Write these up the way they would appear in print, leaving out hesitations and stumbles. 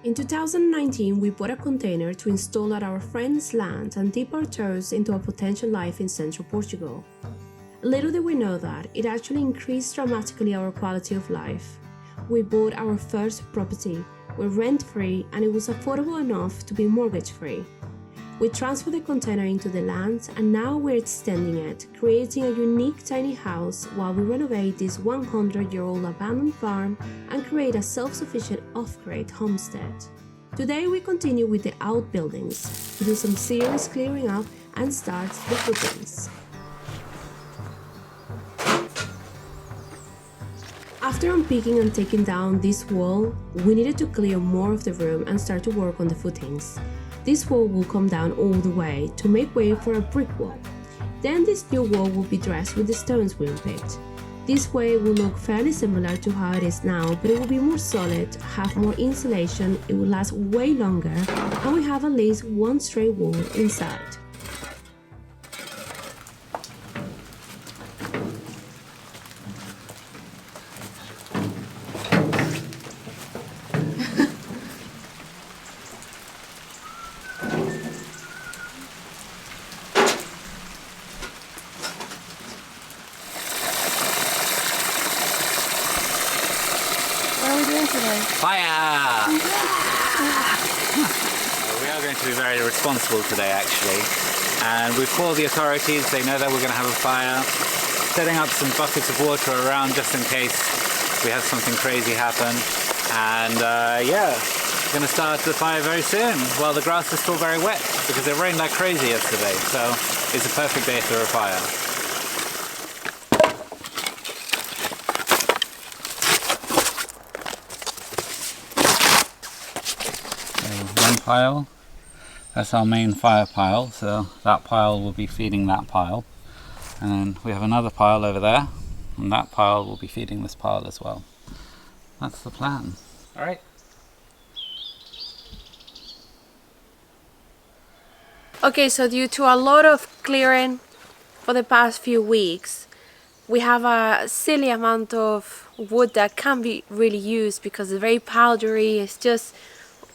In 2019, we bought a container to install at our friend's land and dip our toes into a potential life in central Portugal. Little did we know that it actually increased dramatically our quality of life. We bought our first property, we're rent-free, and it was affordable enough to be mortgage-free. We transferred the container into the land and now we're extending it, creating a unique tiny house while we renovate this 100-year-old abandoned farm and create a self-sufficient off-grid homestead. Today we continue with the outbuildings, do some serious clearing up and start the footings. After unpicking and taking down this wall, we needed to clear more of the room and start to work on the footings. This wall will come down all the way to make way for a brick wall. Then this new wall will be dressed with the stones we unpicked. This way will look fairly similar to how it is now, but it will be more solid, have more insulation, it will last way longer, and we have at least one straight wall inside. Fire! We are going to be very responsible today actually, and we've called the authorities. They know that we're going to have a fire, setting up some buckets of water around just in case we have something crazy happen, and yeah, we're going to start the fire very soon. Well, the grass is still very wet because it rained like crazy yesterday, so it's a perfect day for a fire. Pile. That's our main fire pile, so that pile will be feeding that pile, and we have another pile over there, and that pile will be feeding this pile as well. That's the plan. Alright. Okay, so due to a lot of clearing for the past few weeks, we have a silly amount of wood that can't be really used because it's very powdery.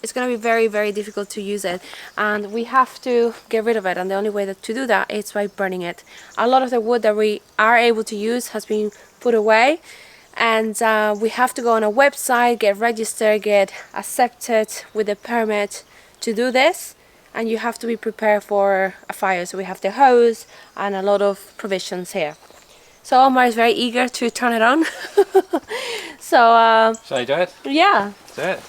It's going to be very, very difficult to use it, and we have to get rid of it, and the only way to do that is by burning it. A lot of the wood that we are able to use has been put away, and we have to go on a website, get registered, get accepted with a permit to do this, and you have to be prepared for a fire. So we have the hose and a lot of provisions here. So Omar is very eager to turn it on. So Shall I do it? yeah. Let's do it.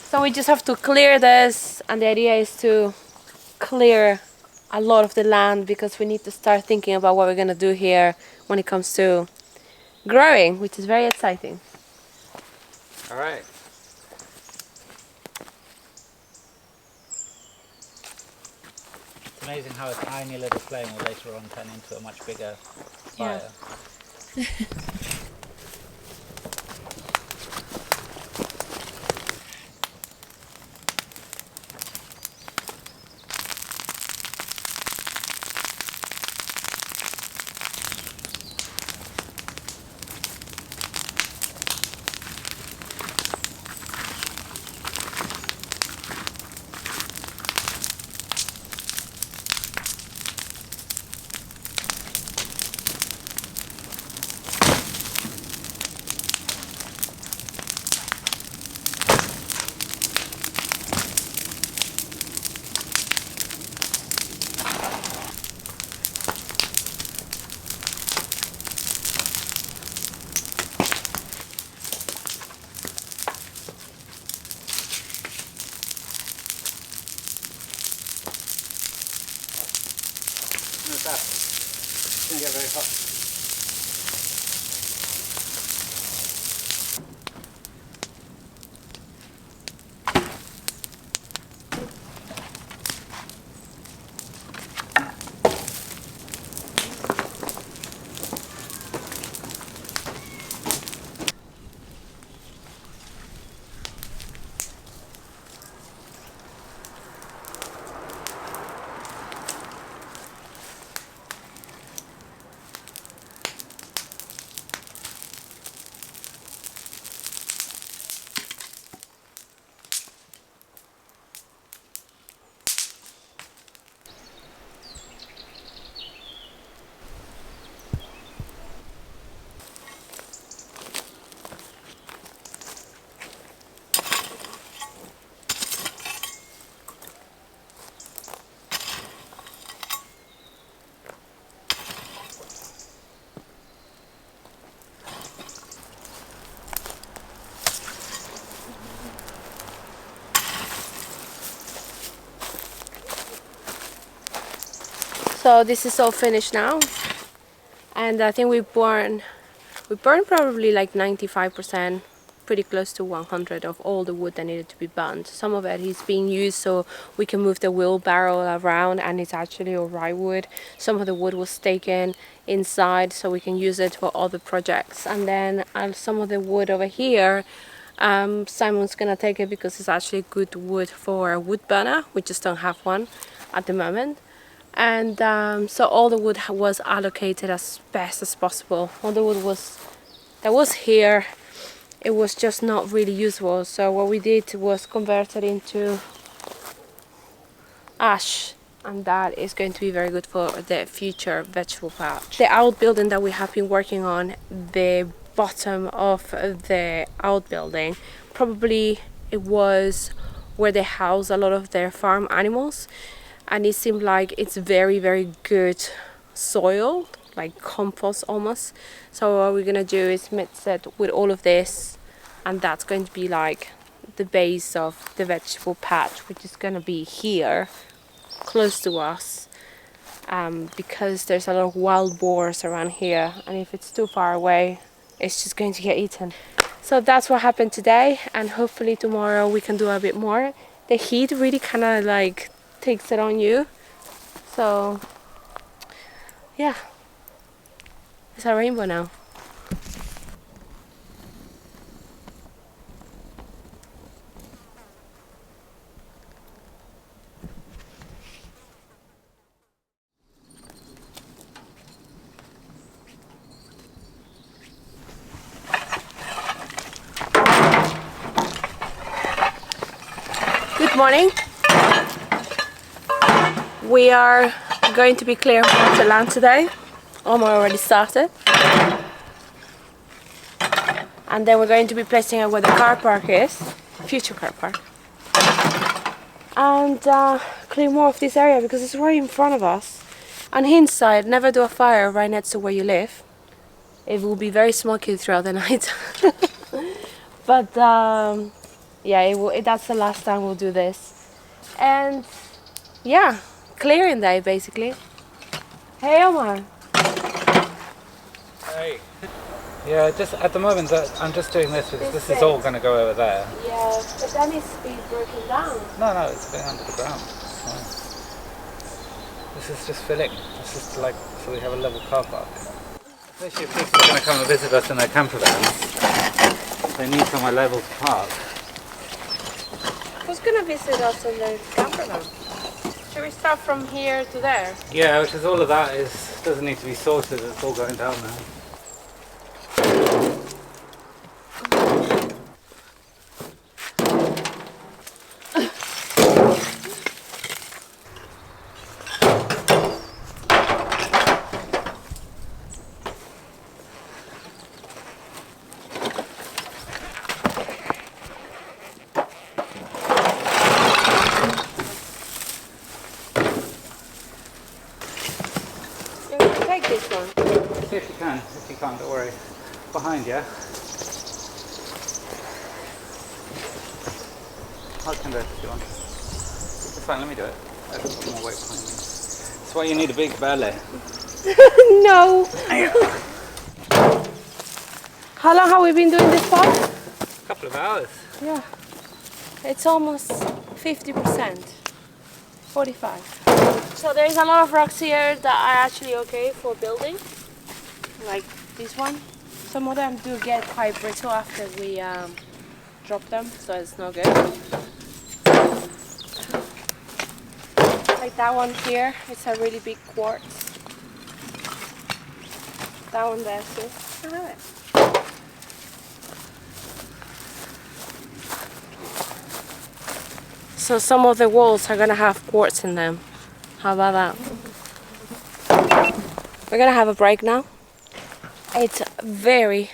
So we just have to clear this, and the idea is to clear a lot of the land because we need to start thinking about what we're going to do here when it comes to growing, which is very exciting. Alright. It's amazing how a tiny little flame will later on turn into a much bigger fire. Yeah. It's going to get very hot. So this is all finished now, and I think we burned probably like 95%, pretty close to 100 of all the wood that needed to be burnt. Some of it is being used so we can move the wheelbarrow around, and it's actually alright wood. Some of the wood was taken inside so we can use it for other projects, and then some of the wood over here, Simon's gonna take it because it's actually good wood for a wood burner. We just don't have one at the moment. And so all the wood was allocated as best as possible. All the wood that was here, it was just not really usable. So what we did was convert it into ash, and that is going to be very good for the future vegetable patch. The outbuilding that we have been working on, the bottom of the outbuilding, probably it was where they house a lot of their farm animals, and it seemed like it's very, very good soil, like compost almost. So what we're gonna do is mix it with all of this, and that's going to be like the base of the vegetable patch, which is gonna be here close to us, because there's a lot of wild boars around here, and if it's too far away, it's just going to get eaten. So that's what happened today, and hopefully tomorrow we can do a bit more. The heat really kind of like takes it on you, so yeah, it's a rainbow now. Good morning. We are going to be clearing off the land today. Omar already started. And then we're going to be placing it where the car park is, future car park. And clear more of this area because it's right in front of us. On inside, never do a fire right next to where you live. It will be very smoky throughout the night. But yeah, that's the last time we'll do this. And yeah, clearing day basically. Hey Omar. Hey. Yeah, just at the moment I'm just doing this because this is all going to go over there. Yeah, but then it's been broken down. No, it's going under the ground. Fine. This is just filling. This is like so we have a level car park. Especially if people are going to come and visit us in their camper vans, they need somewhere level to park. Who's going to visit us in the camper van? Should we start from here to there? Yeah, because all of that doesn't need to be sorted. It's all going down there. This one. See if you can. If you can't, don't worry. Behind you. I can do it if you want. It's fine, let me do it. I have some more weight behind me. That's why you need a big belly. No! How long have we been doing this for? A couple of hours. Yeah. It's almost 50%. 45. So there's a lot of rocks here that are actually okay for building, like this one. Some of them do get quite brittle after we drop them, so it's not good. Like that one here, it's a really big quartz. That one there too. I have it. So some of the walls are gonna have quartz in them. How about that? We're gonna have a break now. It's very,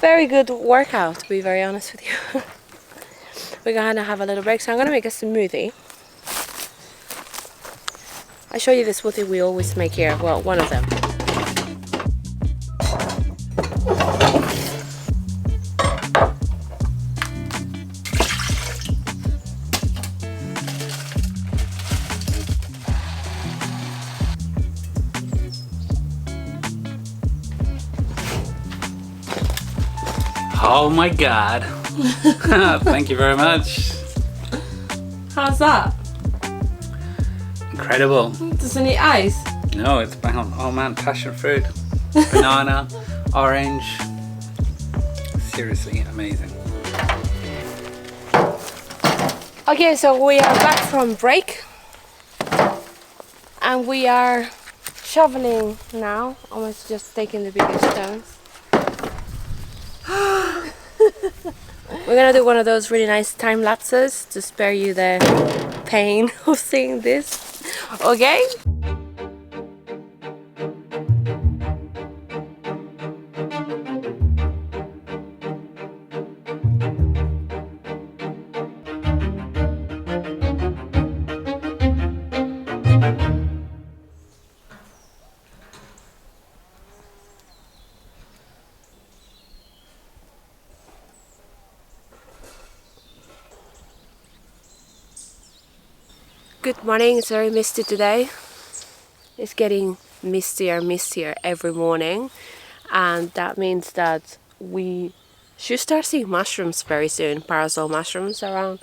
very good workout, to be very honest with you. We're gonna have a little break, so I'm gonna make a smoothie. I'll show you the smoothie we always make here. Well, one of them. Oh my god. Thank you very much. How's that? Incredible. Does it need ice? No, it's brown. Oh man, passion fruit, banana, orange. Seriously amazing. Okay, so we are back from break. And we are shoveling now. Almost just taking the biggest stones. We're gonna do one of those really nice time lapses to spare you the pain of seeing this. Okay? Good morning, it's very misty today. It's getting mistier every morning, and that means that we should start seeing mushrooms very soon, parasol mushrooms around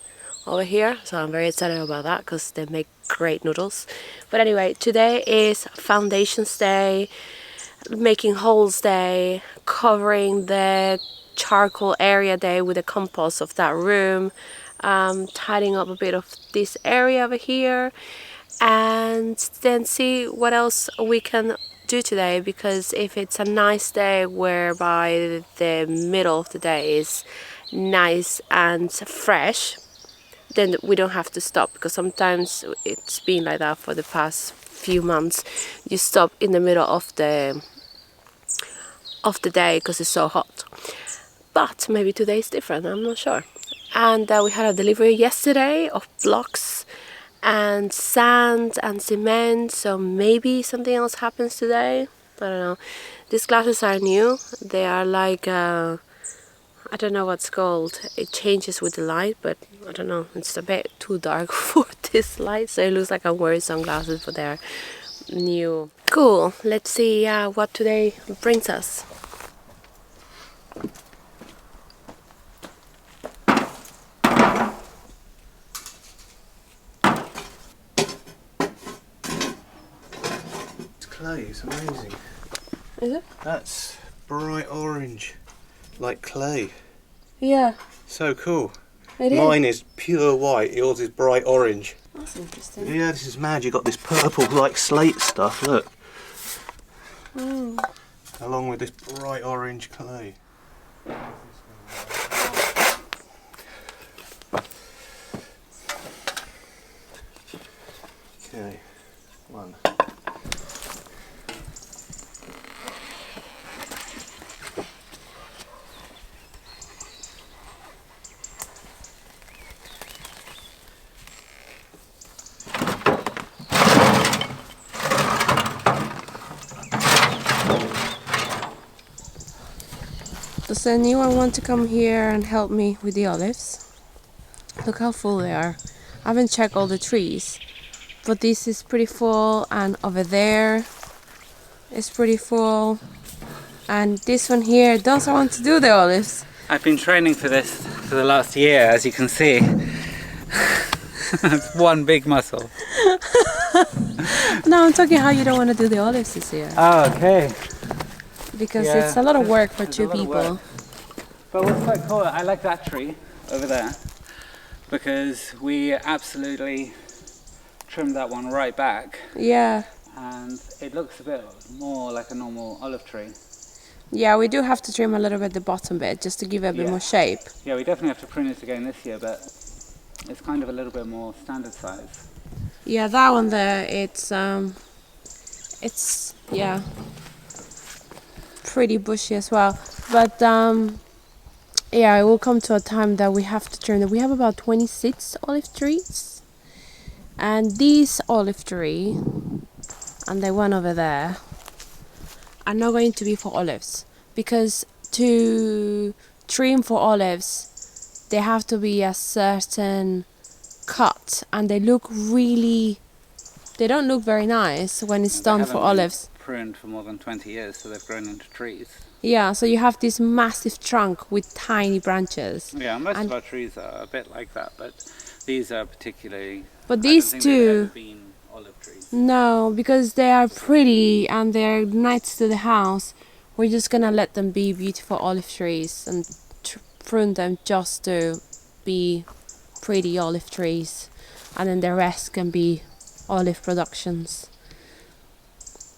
over here, so I'm very excited about that because they make great noodles. But anyway, today is foundations day, making holes day, covering the charcoal area day with the compost of that room, tidying up a bit of this area over here, and then see what else we can do today, because if it's a nice day whereby the middle of the day is nice and fresh, then we don't have to stop, because sometimes it's been like that for the past few months. You stop in the middle of the day because it's so hot. But maybe today is different, I'm not sure. And we had a delivery yesterday of blocks and sand and cement, so maybe something else happens today. I don't know. These glasses are new. They are like I don't know what's called. It changes with the light, but I don't know. It's a bit too dark for this light, so it looks like I'm wearing sunglasses, but they're new. Cool. Let's see what today brings us. Clay, it's amazing. Is it? That's bright orange, like clay. Yeah. So cool. It Mine is pure white, yours is bright orange. That's interesting. Yeah, this is mad. You got this purple, like slate stuff, look. Along with this bright orange clay. Okay, one. Does anyone want to come here and help me with the olives? Look how full they are. I haven't checked all the trees, but this is pretty full, and over there is pretty full, and this one here doesn't want to do the olives. I've been training for this for the last year, as you can see. It's one big muscle. No, I'm talking how you don't want to do the olives this year. Oh, okay. Because Yeah, it's a lot of work for it's two a lot of people. work. But what's quite cool, I like that tree over there, because we absolutely trimmed that one right back, Yeah. and it looks a bit more like a normal olive tree. Yeah, we do have to trim a little bit the bottom bit just to give it a bit Yeah. more shape. Yeah, we definitely have to prune it again this year, but it's kind of a little bit more standard size. Yeah, that one there, it's yeah, pretty bushy as well. But yeah, it will come to a time that we have to trim it. We have about 26 olive trees, and these olive tree and the one over there are not going to be for olives, because to trim for olives they have to be a certain cut, and they don't look very nice when it's done for olives. Pruned for more than 20 years, so they've grown into trees. Yeah, so you have this massive trunk with tiny branches. Yeah, most And- of our trees are a bit like that, but these are particularly... But I these don't think they've ever two, been olive trees. no, because they are pretty and they're next to the house. We're just gonna let them be beautiful olive trees and prune them just to be pretty olive trees, and then the rest can be olive productions.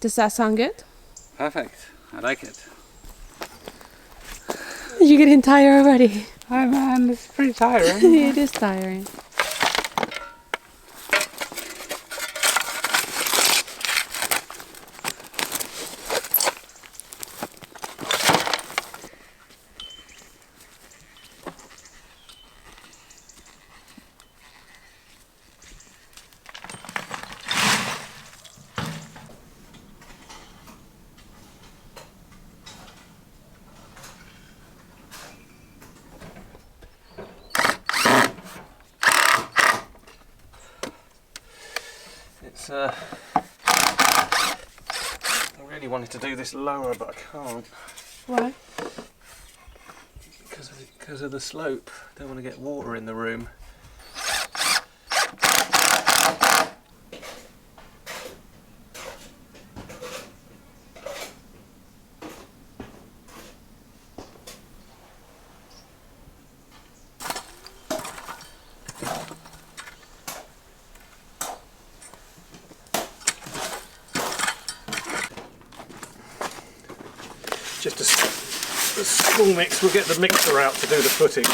Does that sound good? Perfect. I like it. You're getting tired already. Hi man, this is pretty tiring. It is tiring. It's I really wanted to do this lower, but I can't Why? because of the slope. Don't want to get water in the room. Just a school mix, we'll get the mixer out to do the footings.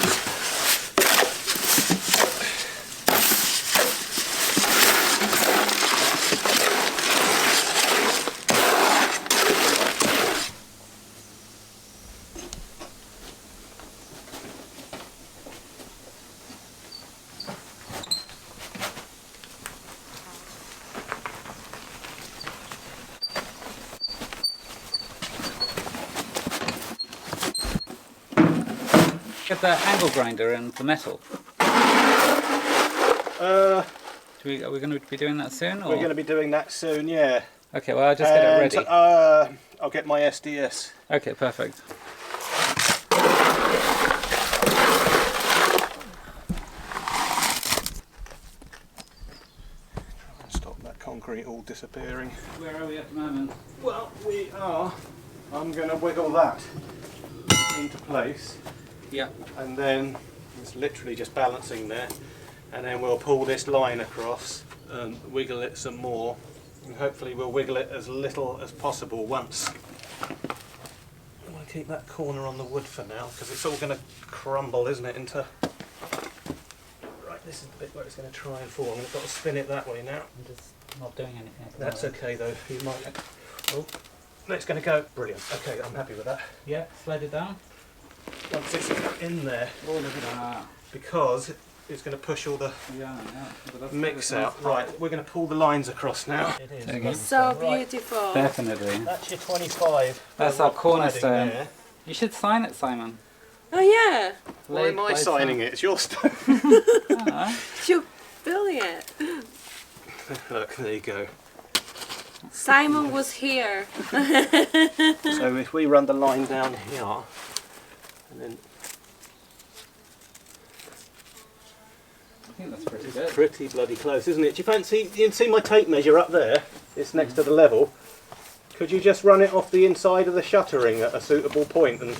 Get the angle grinder and the metal. Are we going to be doing that soon? Or? We're going to be doing that soon, yeah. Okay, well I'll just get it ready. I'll get my SDS. Okay, perfect. Stop that concrete all disappearing. Where are we at the moment? Well, we are. I'm going to wiggle that into place. Yeah. And then it's literally just balancing there, and then we'll pull this line across and wiggle it some more, and hopefully we'll wiggle it as little as possible once. I want to keep that corner on the wood for now because it's all going to crumble, isn't it, into... Right, this is the bit where it's going to try and fall. I've got to spin it that way now. I'm just not doing anything at the That's moment. okay though, you might... Oh, it's going to go. Brilliant. Okay, I'm happy with that. Yeah, slide it down. Once it's in there, Oh, look at that. because it's going to push all the Yeah. But that's mix nice out. Right, we're going to pull the lines across now. It is. Okay. So Right. beautiful. Definitely. That's your 25. That's our cladding cornerstone. there. You should sign it, Simon. Oh yeah, Why am I signing it? It's your stone. you're building it. Look, there you go. Simon was here. So if we run the line down here, and then I think that's pretty good. pretty bloody close, isn't it? Do you fancy? You can see my tape measure up there. It's next to the level. Could you just run it off the inside of the shuttering at a suitable point and...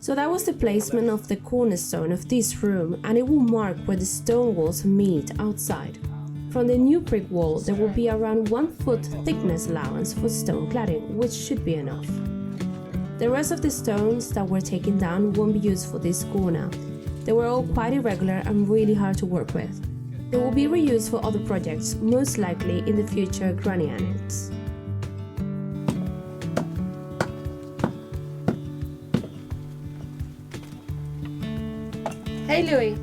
So that was the placement of the cornerstone of this room, and it will mark where the stone walls meet outside. From the new brick wall there will be around 1 foot thickness allowance for stone cladding, which should be enough. The rest of the stones that were taken down won't be used for this corner. They were all quite irregular and really hard to work with. They will be reused for other projects, most likely in the future granny annex. Hey Louis.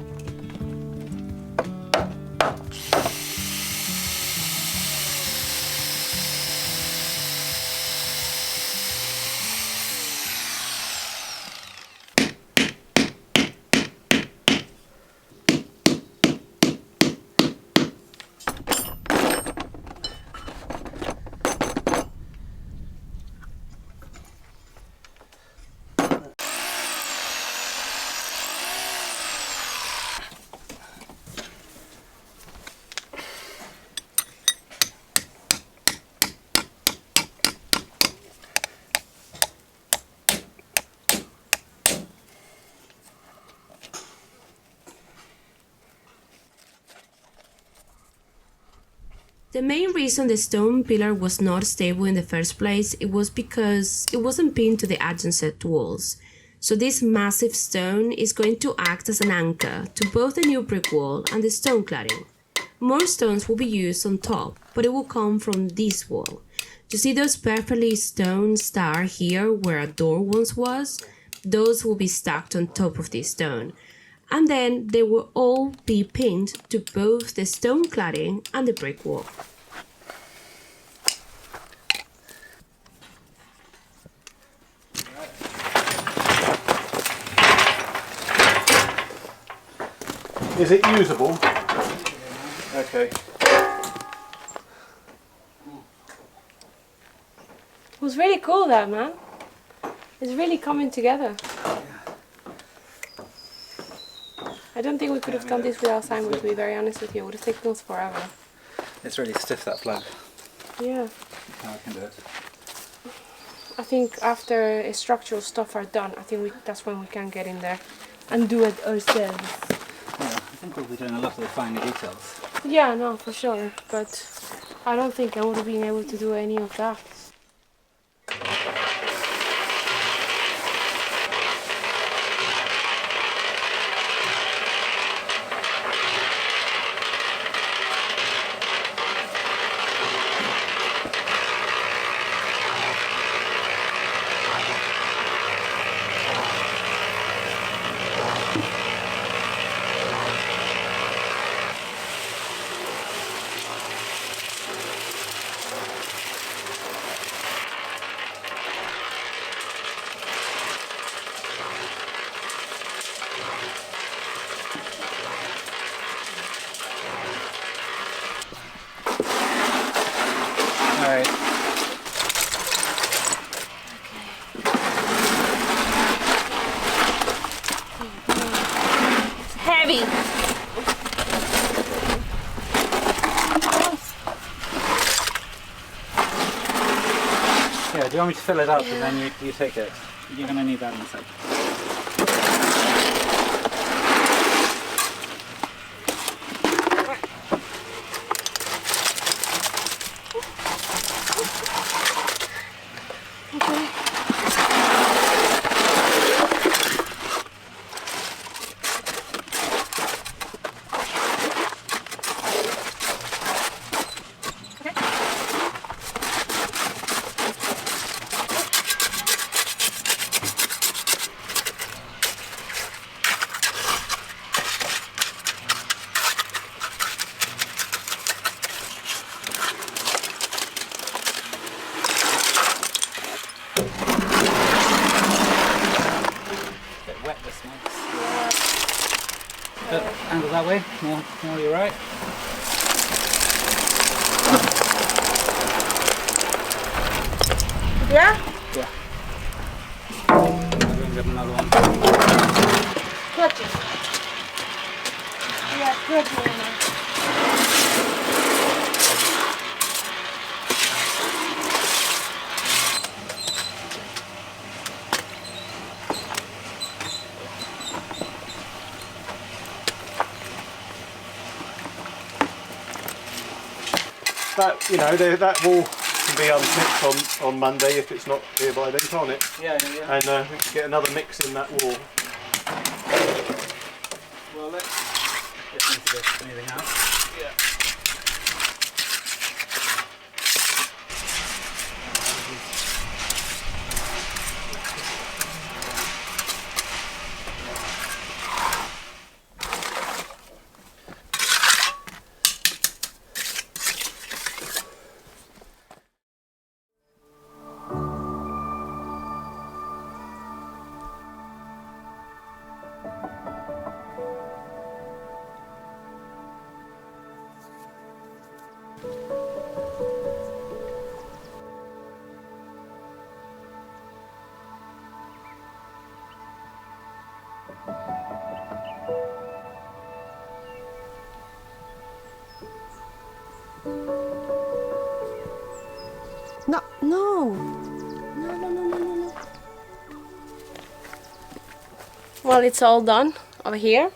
The main reason the stone pillar was not stable in the first place, it was because it wasn't pinned to the adjacent walls. So this massive stone is going to act as an anchor to both the new brick wall and the stone cladding. More stones will be used on top, but it will come from this wall. You see those perfectly stones that are here where a door once was? Those will be stacked on top of this stone. And then they will all be pinned to both the stone cladding and the brick wall. Is it usable? Okay. It was really cool that, man. It's really coming together. I don't think we could have done this without Simon, to be very honest with you. It would have taken us forever. It's really stiff, that plug. Yeah. Now I can do it. I think after structural stuff are done, I think that's when we can get in there and do it ourselves. Yeah, I think we'll be doing a lot of the finer details. Yeah, no, for sure. But I don't think I would have been able to do any of that. Alright. Heavy! Yeah, do you want me to fill it up and then you take it? You're going to need that in a sec. Wet this makes. But angle that way, more you're right. Yeah? Yeah. I'm going to get another one. Clutch it. Yeah, clutch it. That, you know, that wall can be unpicked on Monday if it's not here by then, can't it? Yeah. And we can get another mix in that wall. Well, let's get into this anything else. Yeah. No. Well, it's all done over here.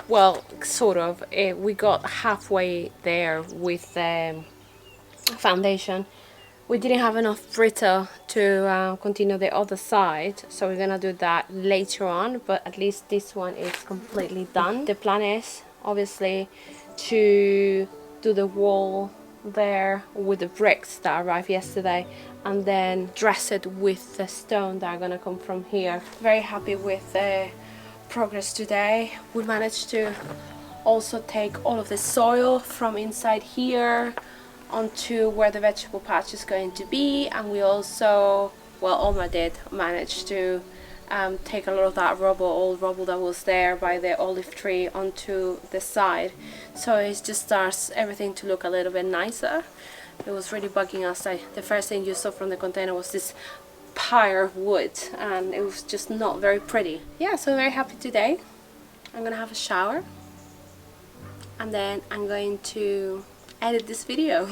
Well, sort of. We got halfway there with the foundation. We didn't have enough Brita to continue the other side, so we're gonna do that later on, but at least this one is completely done. The plan is obviously to do the wall there with the bricks that arrived yesterday, and then dress it with the stone that are gonna come from here. Very happy with the progress today. We managed to also take all of the soil from inside here onto where the vegetable patch is going to be, and we also, well, Oma did manage to take a lot of that old rubble that was there by the olive tree onto the side, so it just starts everything to look a little bit nicer. It was really bugging us. The first thing you saw from the container was this pile of wood, and it was just not very pretty. Yeah, so very happy today. I'm gonna have a shower, and then I'm going to edit this video.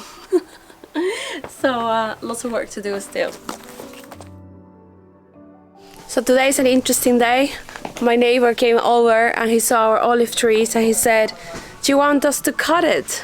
So lots of work to do still. So today is an interesting day. My neighbor came over and he saw our olive trees and he said, "Do you want us to cut it?"